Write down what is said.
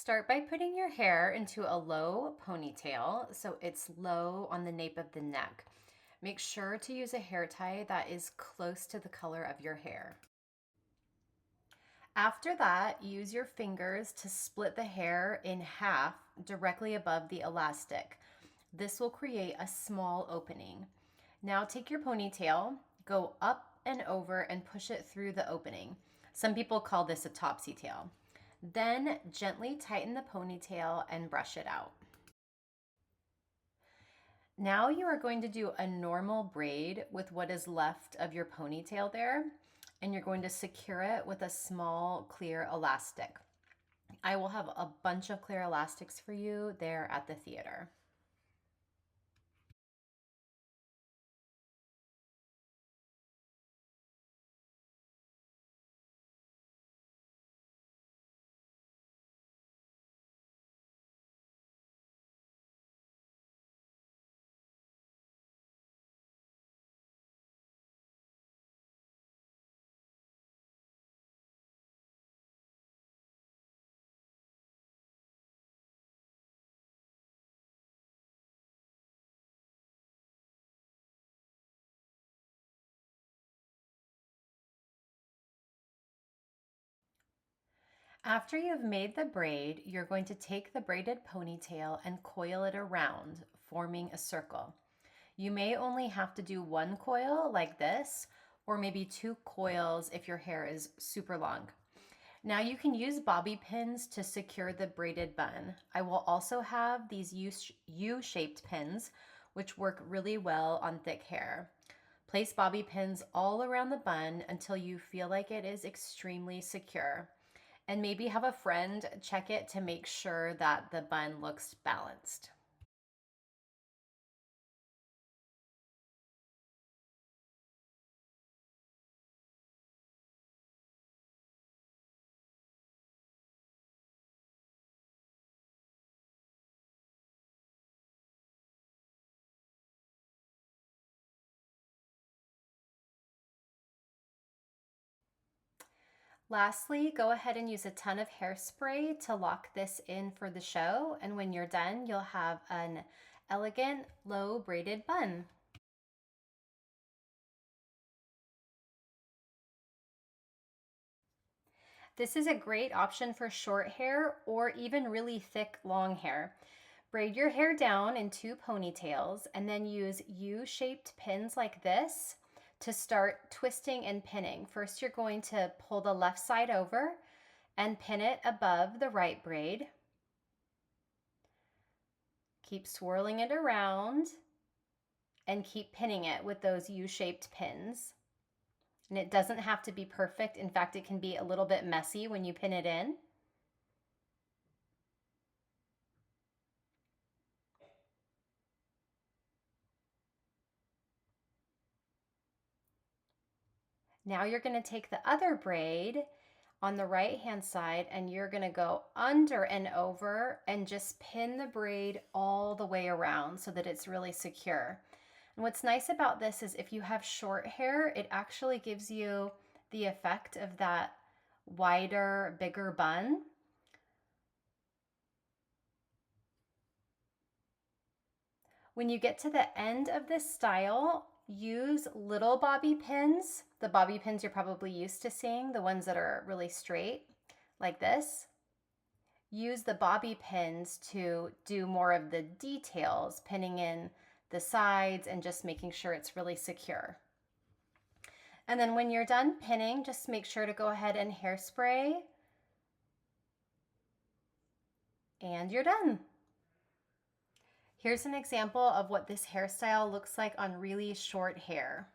Start by putting your hair into a low ponytail so it's low on the nape of the neck. Make sure to use a hair tie that is close to the color of your hair. After that, use your fingers to split the hair in half directly above the elastic. This will create a small opening. Now take your ponytail, go up and over and push it through the opening. Some people call this a topsy tail. Then gently tighten the ponytail and brush it out. Now you are going to do a normal braid with what is left of your ponytail there, and you're going to secure it with a small clear elastic. I will have a bunch of clear elastics for you there at the theater. After you've made the braid, you're going to take the braided ponytail and coil it around, forming a circle. You may only have to do one coil like this, or maybe two coils if your hair is super long. Now you can use bobby pins to secure the braided bun. I will also have these U-shaped pins, which work really well on thick hair. Place bobby pins all around the bun until you feel like it is extremely secure. And maybe have a friend check it to make sure that the bun looks balanced. Lastly, go ahead and use a ton of hairspray to lock this in for the show. And when you're done, you'll have an elegant low braided bun. This is a great option for short hair or even really thick long hair. Braid your hair down in two ponytails and then use U-shaped pins like this to start twisting and pinning. First, you're going to pull the left side over and pin it above the right braid. Keep swirling it around and keep pinning it with those U-shaped pins. And it doesn't have to be perfect. In fact, it can be a little bit messy when you pin it in. Now you're going to take the other braid on the right hand side and you're going to go under and over and just pin the braid all the way around so that it's really secure. And what's nice about this is if you have short hair, it actually gives you the effect of that wider, bigger bun. When you get to the end of this style, use little bobby pins. The bobby pins you're probably used to seeing, the ones that are really straight, like this. Use the bobby pins to do more of the details, pinning in the sides and just making sure it's really secure. And then when you're done pinning, just make sure to go ahead and hairspray. And you're done. Here's an example of what this hairstyle looks like on really short hair.